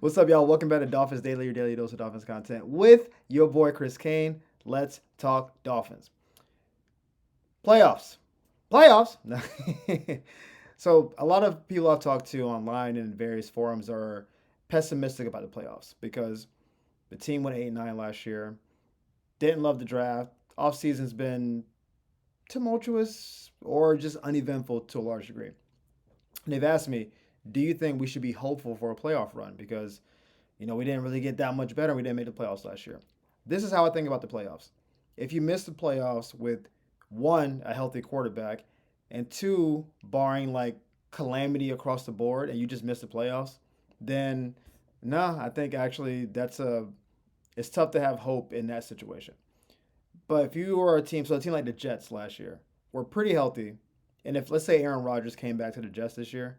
What's up, y'all? Welcome back to Dolphins Daily, your daily dose of Dolphins content with your boy Chris Kane. Let's talk Dolphins. Playoffs. Playoffs? So, a lot of people I've talked to online and in various forums are pessimistic about the playoffs because the team went 8-9 last year. Didn't love the draft. Offseason's been tumultuous or just uneventful to a large degree. And they've asked me, do you think we should be hopeful for a playoff run? Because, we didn't really get that much better. We didn't make the playoffs last year. This is how I think about the playoffs. If you miss the playoffs with one, a healthy quarterback, and two, barring like calamity across the board, and you just miss the playoffs, then no, I think actually it's tough to have hope in that situation. But if you were a team like the Jets last year, were pretty healthy, and if let's say Aaron Rodgers came back to the Jets this year,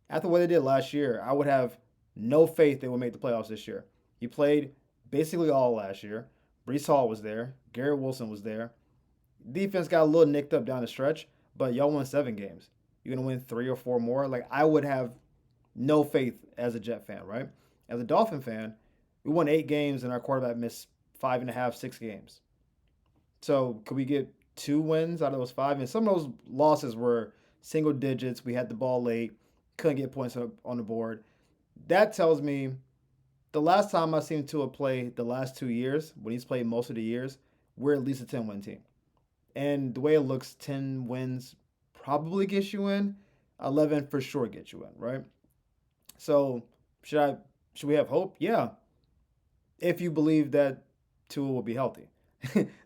after what they did last year, I would have no faith they would make the playoffs this year. He played basically all last year. Brees Hall was there. Garrett Wilson was there. Defense got a little nicked up down the stretch, but y'all won 7 games. You're gonna win 3 or 4 more. Like I would have no faith as a Jet fan, right? As a Dolphin fan, we won 8 games and our quarterback missed 5.5, 6 games. So could we get 2 wins out of those 5? And some of those losses were single digits. We had the ball late, couldn't get points on the board. That tells me the last time I seen Tua play the last 2 years, when he's played most of the years, we're at least a 10-win team. And the way it looks, 10 wins probably gets you in. 11 for sure gets you in, right? So should we have hope? Yeah. If you believe that Tua will be healthy.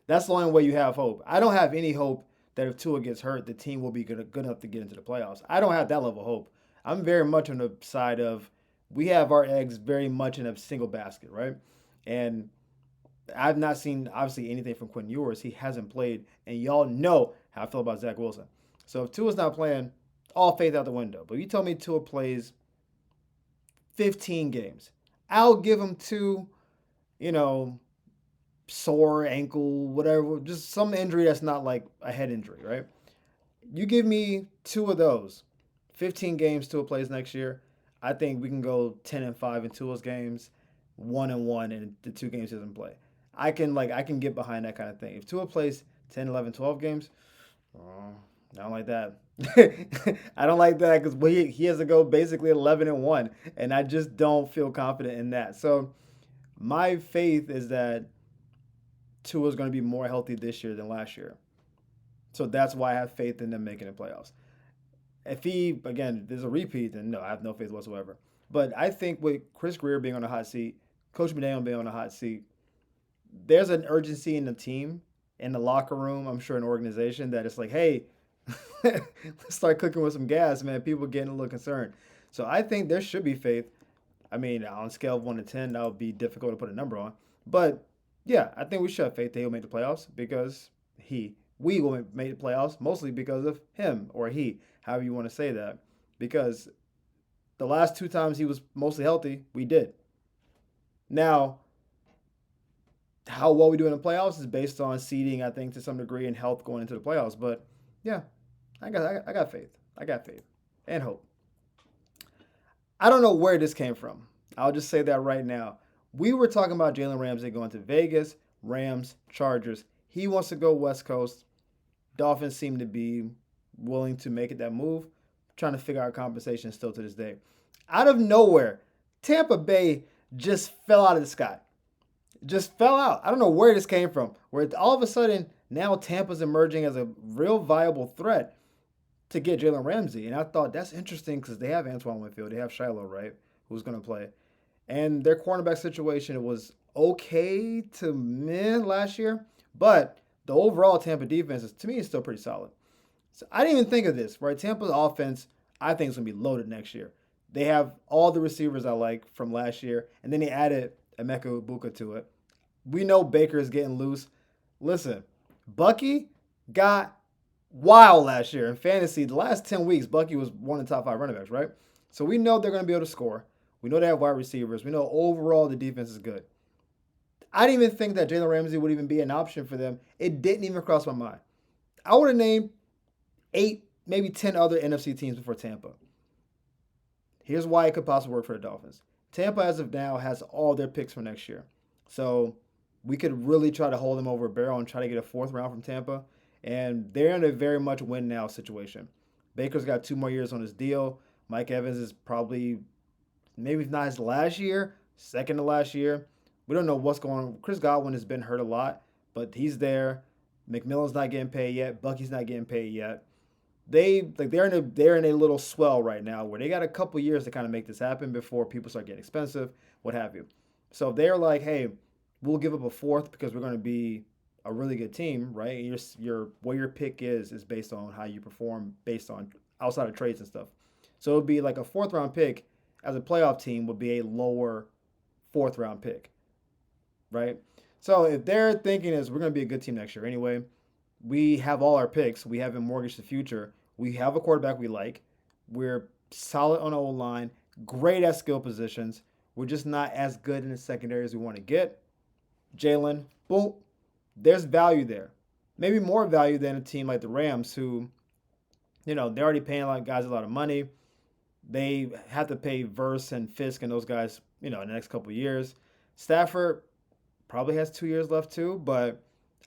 That's the only way you have hope. I don't have any hope that if Tua gets hurt, the team will be good enough to get into the playoffs. I don't have that level of hope. I'm very much on the side of we have our eggs very much in a single basket, right? And I've not seen obviously anything from Quinn Ewers. He hasn't played, and y'all know how I feel about Zach Wilson. So if Tua's not playing, all faith out the window. But you tell me Tua plays 15 games, I'll give him two, you know, sore ankle, whatever, just some injury that's not like a head injury, right? You give me 2 of those, 15 games Tua plays next year. I think we can go 10-5 in Tua's games, 1-1 in the 2 games he doesn't play. I can get behind that kind of thing. If Tua plays 10, 11, 12 games, I don't like that. I don't like that because he has to go basically 11-1, and I just don't feel confident in that. So my faith is that Tua is going to be more healthy this year than last year. So that's why I have faith in them making the playoffs. If there's a repeat, then no, I have no faith whatsoever. But I think with Chris Grier being on the hot seat, Coach McDaniel being on the hot seat, there's an urgency in the team, in the locker room, I'm sure an organization that it's like, hey, let's start cooking with some gas, man. People getting a little concerned. So I think there should be faith. I mean, on a scale of 1 to 10, that would be difficult to put a number on. But yeah, I think we should have faith that he'll make the playoffs because we will make the playoffs mostly because of him or he, however you want to say that. Because the last 2 times he was mostly healthy, we did. Now, how well we do in the playoffs is based on seeding, I think, to some degree, and health going into the playoffs. But yeah, I got faith. I got faith and hope. I don't know where this came from. I'll just say that right now. We were talking about Jalen Ramsey going to Vegas, Rams, Chargers. He wants to go West Coast. Dolphins seem to be willing to make it that move. Trying to figure out compensation still to this day. Out of nowhere, Tampa Bay just fell out of the sky. Just fell out. I don't know where this came from. Where all of a sudden, now Tampa's emerging as a real viable threat to get Jalen Ramsey. And I thought that's interesting because they have Antoine Winfield. They have Shiloh, right, who's going to play. And their cornerback situation was okay to meh last year. But the overall Tampa defense, to me, is still pretty solid. So I didn't even think of this, right? Tampa's offense, I think, is going to be loaded next year. They have all the receivers I like from last year. And then they added Emeka Ibuka to it. We know Baker is getting loose. Listen, Bucky got wild last year in fantasy. The last 10 weeks, Bucky was one of the top 5 running backs, right? So we know they're going to be able to score. We know they have wide receivers. We know overall the defense is good. I didn't even think that Jalen Ramsey would even be an option for them. It didn't even cross my mind. I would have named 8, maybe 10 other NFC teams before Tampa. Here's why it could possibly work for the Dolphins. Tampa, as of now, has all their picks for next year. So we could really try to hold them over a barrel and try to get a fourth round from Tampa. And they're in a very much win now situation. Baker's got 2 more years on his deal. Mike Evans is probably maybe not his last year, second to last year. We don't know what's going on. Chris Godwin has been hurt a lot, but he's there. McMillan's not getting paid yet. Bucky's not getting paid yet. They're in a little swell right now where they got a couple years to kind of make this happen before people start getting expensive, what have you. So they're like, hey, we'll give up a fourth because we're going to be a really good team, right? And your where your pick is based on how you perform based on outside of trades and stuff. So it would be like a fourth round pick as a playoff team would be a lower fourth round pick, right? So if their thinking is we're going to be a good team next year anyway, we have all our picks. We haven't mortgaged the future. We have a quarterback we like. We're solid on the O line, great at skill positions. We're just not as good in the secondary as we want to get. Jalen, boom, there's value there. Maybe more value than a team like the Rams, who, they're already paying a lot of guys a lot of money. They have to pay Verse and Fisk and those guys, in the next couple of years. Stafford probably has 2 years left too, but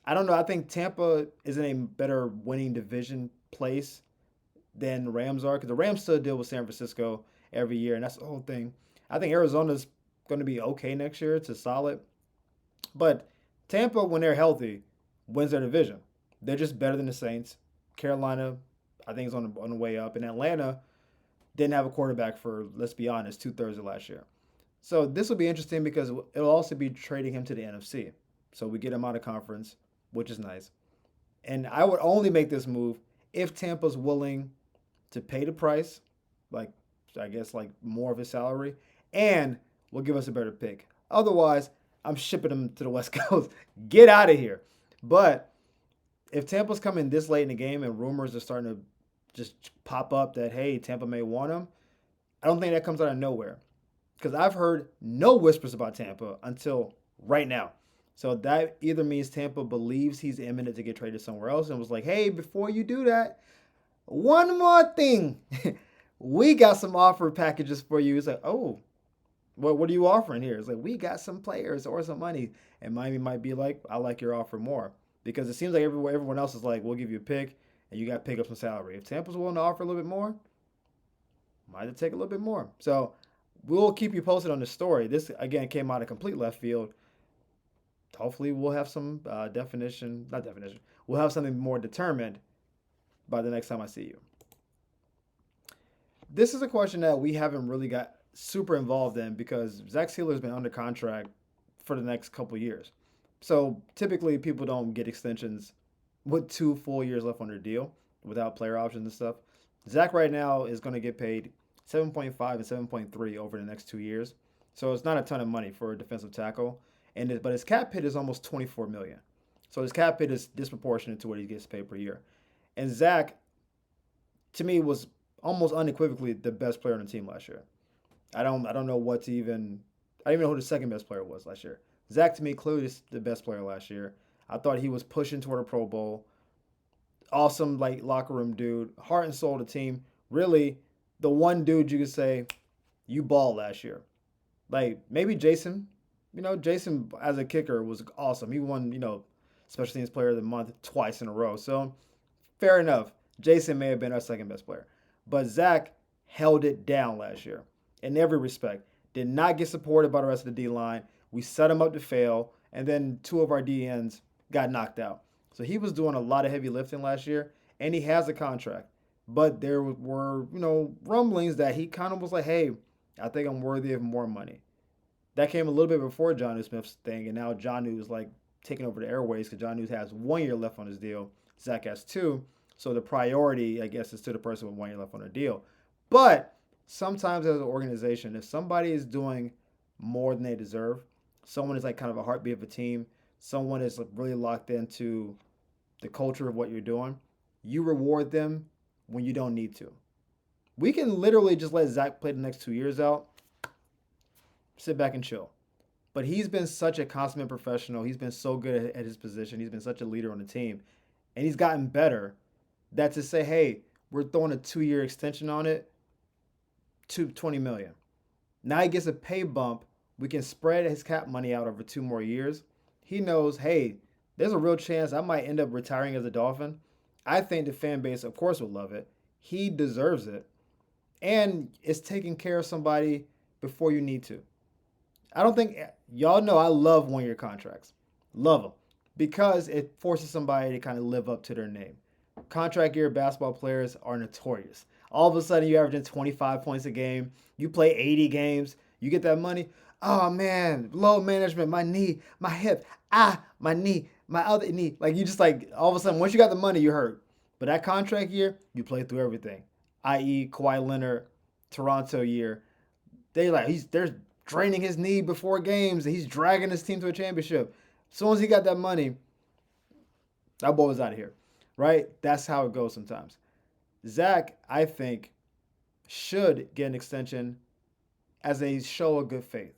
I don't know. I think Tampa is in a better winning division place than the Rams are because the Rams still deal with San Francisco every year, and that's the whole thing. I think Arizona's going to be okay next year. It's a solid. But Tampa, when they're healthy, wins their division. They're just better than the Saints. Carolina, I think, is on the way up. And Atlanta didn't have a quarterback for, let's be honest, 2/3 of last year. So this will be interesting because it'll also be trading him to the NFC. So we get him out of conference, which is nice. And I would only make this move if Tampa's willing to pay the price, like I guess like more of his salary, and will give us a better pick. Otherwise, I'm shipping him to the West Coast. Get out of here. But if Tampa's coming this late in the game and rumors are starting to just pop up that, hey, Tampa may want him, I don't think that comes out of nowhere. Because I've heard no whispers about Tampa until right now. So that either means Tampa believes he's imminent to get traded somewhere else and was like, hey, before you do that, one more thing. We got some offer packages for you. It's like, oh, what are you offering here? It's like, we got some players or some money. And Miami might be like, I like your offer more. Because it seems like everyone else is like, we'll give you a pick and you got to pick up some salary. If Tampa's willing to offer a little bit more, might have to take a little bit more. So we'll keep you posted on the story. This, again, came out of complete left field. Hopefully we'll have some we'll have something more determined by the next time I see you. This is a question that we haven't really got super involved in because Zach Sealer's been under contract for the next couple years. So typically people don't get extensions with 2 full years left on their deal without player options and stuff. Zach right now is going to get paid 7.5 and 7.3 over the next 2 years. So it's not a ton of money for a defensive tackle. But his cap hit is almost $24 million. So his cap hit is disproportionate to what he gets paid per year. And Zach, to me, was almost unequivocally the best player on the team last year. I don't know what to even. I don't even know who the second best player was last year. Zach, to me, clearly is the best player last year. I thought he was pushing toward a Pro Bowl. Awesome, like locker room dude, heart and soul of the team. Really, the one dude you could say you balled last year. Like maybe Jason. Jason as a kicker was awesome. He won, special teams player of the month twice in a row. So fair enough. Jason may have been our second best player. But Zach held it down last year in every respect. Did not get supported by the rest of the D-line. We set him up to fail. And then 2 of our DNs got knocked out. So he was doing a lot of heavy lifting last year. And he has a contract. But there were, rumblings that he kind of was like, hey, I think I'm worthy of more money. That came a little bit before Jonnu Smith's thing, and now Jonnu is like taking over the airways because Jonnu has 1 year left on his deal. Zach has 2. So the priority, I guess, is to the person with 1 year left on their deal. But sometimes as an organization, if somebody is doing more than they deserve, someone is like kind of a heartbeat of a team, someone is really locked into the culture of what you're doing, you reward them when you don't need to. We can literally just let Zach play the next 2 years out, sit back and chill. But he's been such a consummate professional. He's been so good at his position. He's been such a leader on the team. And he's gotten better that to say, hey, we're throwing a 2 year extension on it, $20 million. Now he gets a pay bump. We can spread his cap money out over 2 more years. He knows, hey, there's a real chance I might end up retiring as a Dolphin. I think the fan base, of course, would love it. He deserves it. And it's taking care of somebody before you need to. I don't think y'all know I love 1 year contracts. Love them because it forces somebody to kind of live up to their name. Contract year basketball players are notorious. All of a sudden, you're averaging 25 points a game. You play 80 games. You get that money. Oh man, low management, my knee, my hip, my knee, my other knee. Like you just like all of a sudden, once you got the money, you hurt. But that contract year, you play through everything. I.e., Kawhi Leonard, Toronto year. They're draining his knee before games. And he's dragging his team to a championship. As soon as he got that money, that boy was out of here, right? That's how it goes sometimes. Zach, I think, should get an extension as a show of good faith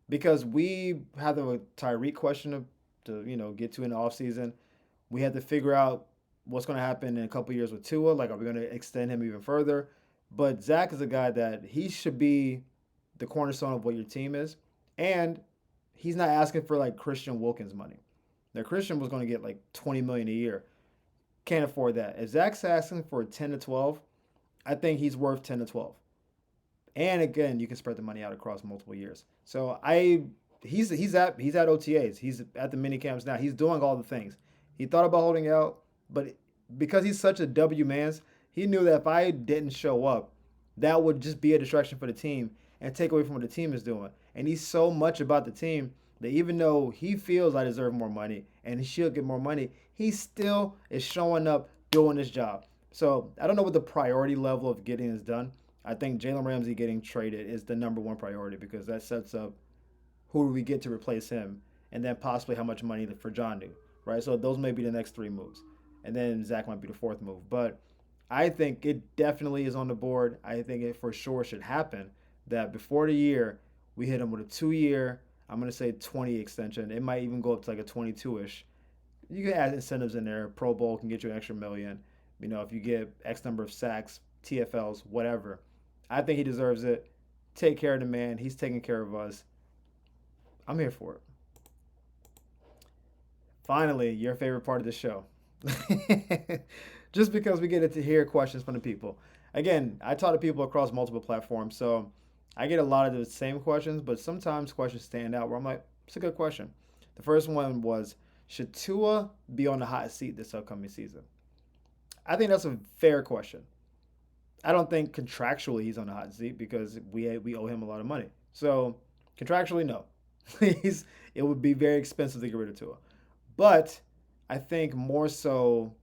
because we have the Tyreek question to get to in the offseason. We had to figure out what's going to happen in a couple years with Tua. Like, are we going to extend him even further? But Zach is a guy that he should be the cornerstone of what your team is, and he's not asking for like Christian Wilkins money. Now Christian was going to get like 20 million a year. Can't afford that. If Zach's asking for 10 to 12, I think he's worth 10 to 12. And again, you can spread the money out across multiple years. So he's at OTAs. He's at the mini camps now. He's doing all the things. He thought about holding out, but because he's such a W man's, he knew that if I didn't show up, that would just be a distraction for the team and take away from what the team is doing. And he's so much about the team that even though he feels I deserve more money and he should get more money, he still is showing up doing his job. So I don't know what the priority level of getting this done. I think Jalen Ramsey getting traded is the number one priority because that sets up who do we get to replace him and then possibly how much money for John New, right? So those may be the next three moves. And then Zach might be the fourth move. But I think it definitely is on the board. I think it for sure should happen that before the year, we hit him with a 2 year, I'm going to say 20 extension. It might even go up to like a 22-ish. You can add incentives in there. Pro Bowl can get you an extra million. If you get X number of sacks, TFLs, whatever. I think he deserves it. Take care of the man. He's taking care of us. I'm here for it. Finally, your favorite part of the show. Just because we get to hear questions from the people. Again, I talk to people across multiple platforms, so I get a lot of the same questions, but sometimes questions stand out where I'm like, it's a good question. The first one was, should Tua be on the hot seat this upcoming season? I think that's a fair question. I don't think contractually he's on the hot seat because we owe him a lot of money. So contractually, no. It would be very expensive to get rid of Tua. But I think more so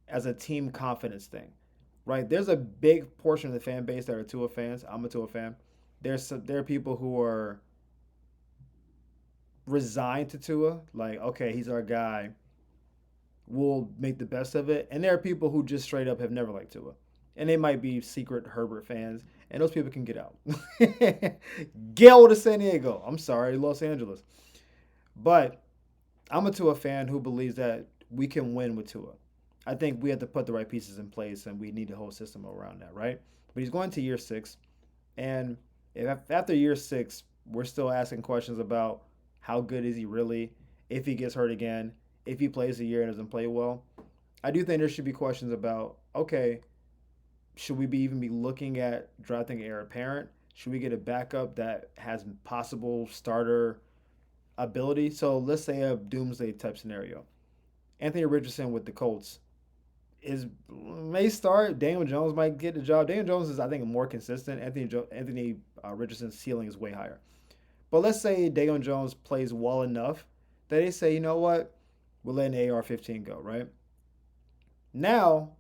as a team confidence thing, right? There's a big portion of the fan base that are Tua fans. I'm a Tua fan. There are people who are resigned to Tua, like, okay, he's our guy. We'll make the best of it. And there are people who just straight up have never liked Tua. And they might be secret Herbert fans, and those people can get out. Get to San Diego. I'm sorry, Los Angeles. But I'm a Tua fan who believes that we can win with Tua. I think we have to put the right pieces in place, and we need a whole system around that, right? But he's going to year 6, and if after year 6 we're still asking questions about how good is he really, if he gets hurt again, if he plays a year and doesn't play well, I do think there should be questions about, okay, should we even be looking at drafting an heir apparent? Should we get a backup that has possible starter ability? So let's say a doomsday type scenario. Anthony Richardson with the Colts may start. Daniel Jones might get the job. Daniel Jones is, I think, more consistent. Anthony Richardson's ceiling is way higher. But let's say Daniel Jones plays well enough that they say, you know what, we're letting AR-15 go, right? Now,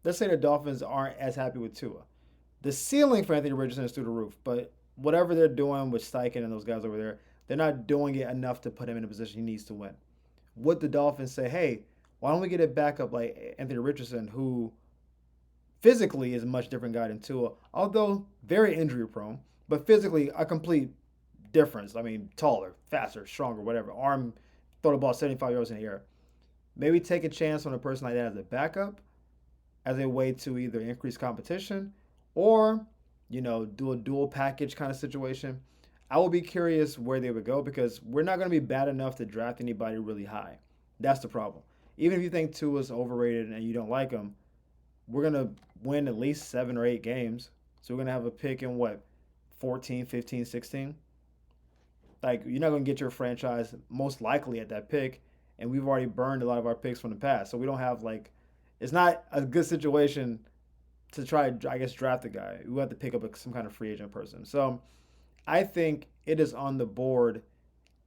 let's say the Dolphins aren't as happy with Tua. The ceiling for Anthony Richardson is through the roof, but whatever they're doing with Steichen and those guys over there, they're not doing it enough to put him in a position he needs to win. Would the Dolphins say, hey, why don't we get a backup like Anthony Richardson, who physically is a much different guy than Tua, although very injury prone, but physically a complete difference. I mean, taller, faster, stronger, whatever. Arm, throw the ball 75 yards in the air. Maybe take a chance on a person like that as a backup, as a way to either increase competition or do a dual package kind of situation. I will be curious where they would go because we're not going to be bad enough to draft anybody really high. That's the problem. Even if you think Tua's overrated and you don't like him, we're going to win at least 7 or 8 games. So we're going to have a pick in what, 14, 15, 16? Like, you're not going to get your franchise most likely at that pick. And we've already burned a lot of our picks from the past. So we don't have, like, it's not a good situation to try, I guess, draft a guy. We have to pick up some kind of free agent person. So I think it is on the board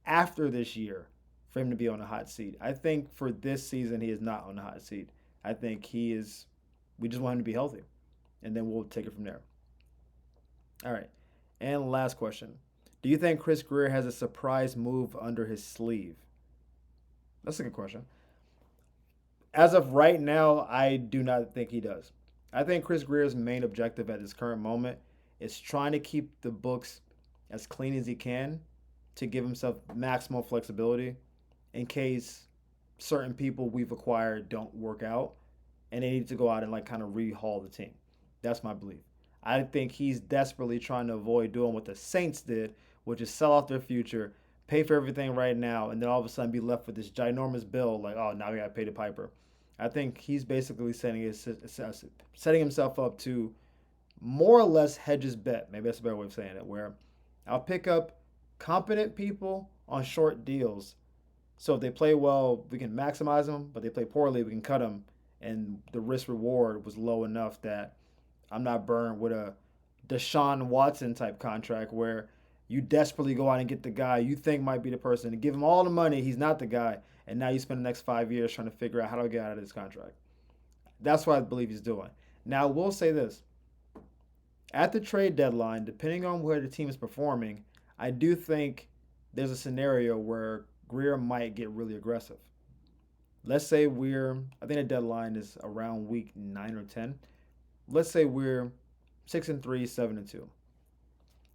after this year for him to be on a hot seat. I think for this season, he is not on the hot seat. I think he is, we just want him to be healthy. And then we'll take it from there. All right. And last question. Do you think Chris Grier has a surprise move under his sleeve? That's a good question. As of right now, I do not think he does. I think Chris Grier's main objective at this current moment is trying to keep the books as clean as he can to give himself maximal flexibility in case certain people we've acquired don't work out and they need to go out and like kind of rehaul the team. That's my belief. I think he's desperately trying to avoid doing what the Saints did, which is sell out their future, pay for everything right now, and then all of a sudden be left with this ginormous bill. Like, oh, now we got to pay the piper. I think he's basically setting himself up to more or less hedge his bet. Maybe that's a better way of saying it. Where I'll pick up competent people on short deals. So if they play well, we can maximize them. But if they play poorly, we can cut them. And the risk reward was low enough that I'm not burned with a Deshaun Watson type contract where you desperately go out and get the guy you think might be the person and give him all the money. He's not the guy. And now you spend the next 5 years trying to figure out how to get out of this contract. That's what I believe he's doing. Now, we'll say this. At the trade deadline, depending on where the team is performing, I do think there's a scenario where Grier might get really aggressive. Let's say I think the deadline is around week 9 or 10. Let's say we're 6-3, 7-2.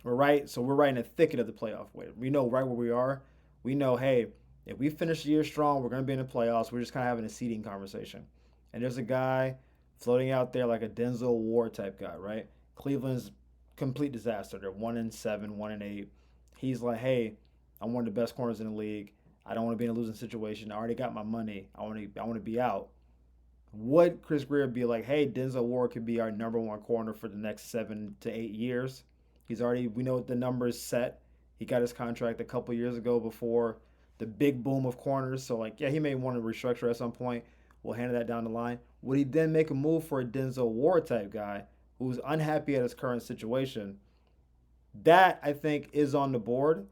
We're right in the thicket of the playoff wave. We know right where we are. We know, hey, if we finish the year strong, we're going to be in the playoffs. We're just kind of having a seeding conversation. And there's a guy floating out there like a Denzel Ward type guy, right? Cleveland's complete disaster. They're 1-7, 1-8. He's like, hey, I'm one of the best corners in the league. I don't want to be in a losing situation. I already got my money. I want to be out. Would Chris Grier be like, hey, Denzel Ward could be our number one corner for the next 7 to 8 years? We know what the numbers set. He got his contract a couple years ago before the big boom of corners. So, like, yeah, he may want to restructure at some point. We'll handle that down the line. Would he then make a move for a Denzel Ward type guy who's unhappy at his current situation? That, I think, is on the board.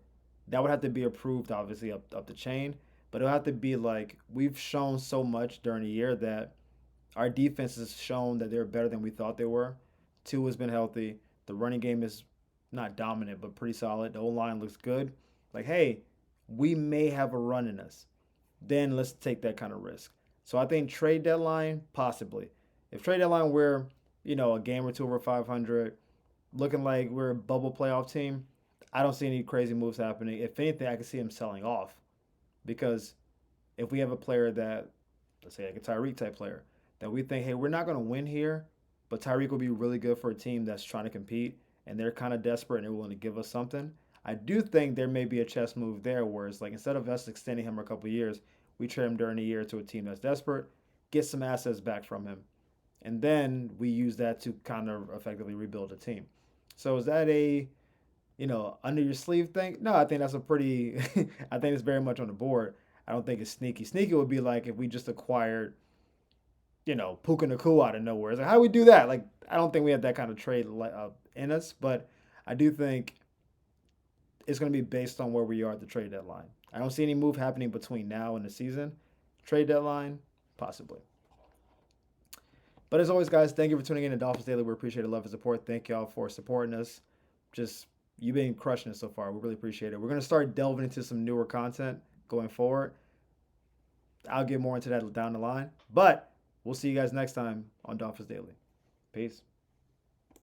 That would have to be approved, obviously, up the chain. But it'll have to be like, we've shown so much during the year that our defense has shown that they're better than we thought they were. Tua has been healthy. The running game is not dominant, but pretty solid. The O-line looks good. Like, hey, we may have a run in us. Then let's take that kind of risk. So I think trade deadline, possibly. If trade deadline we're, a game or two over 500, looking like we're a bubble playoff team, I don't see any crazy moves happening. If anything, I can see him selling off. Because if we have a player that, let's say like a Tyreek type player, that we think, hey, we're not going to win here, but Tyreek will be really good for a team that's trying to compete and they're kind of desperate and they're willing to give us something. I do think there may be a chess move there where it's like instead of us extending him a couple of years, we trade him during the year to a team that's desperate, get some assets back from him, and then we use that to kind of effectively rebuild a team. So is that a under your sleeve thing? No, I think that's a pretty. I think it's very much on the board. I don't think it's sneaky. Sneaky would be like if we just acquired, Puka Nakua out of nowhere. It's like how do we do that? Like I don't think we have that kind of trade in us, but I do think it's going to be based on where we are at the trade deadline. I don't see any move happening between now and the season. Trade deadline, possibly. But as always, guys, thank you for tuning in to Dolphins Daily. We appreciate the love and support. Thank y'all for supporting us. Just you've been crushing it so far. We really appreciate it. We're going to start delving into some newer content going forward. I'll get more into that down the line. But we'll see you guys next time on Dolphins Daily. Peace.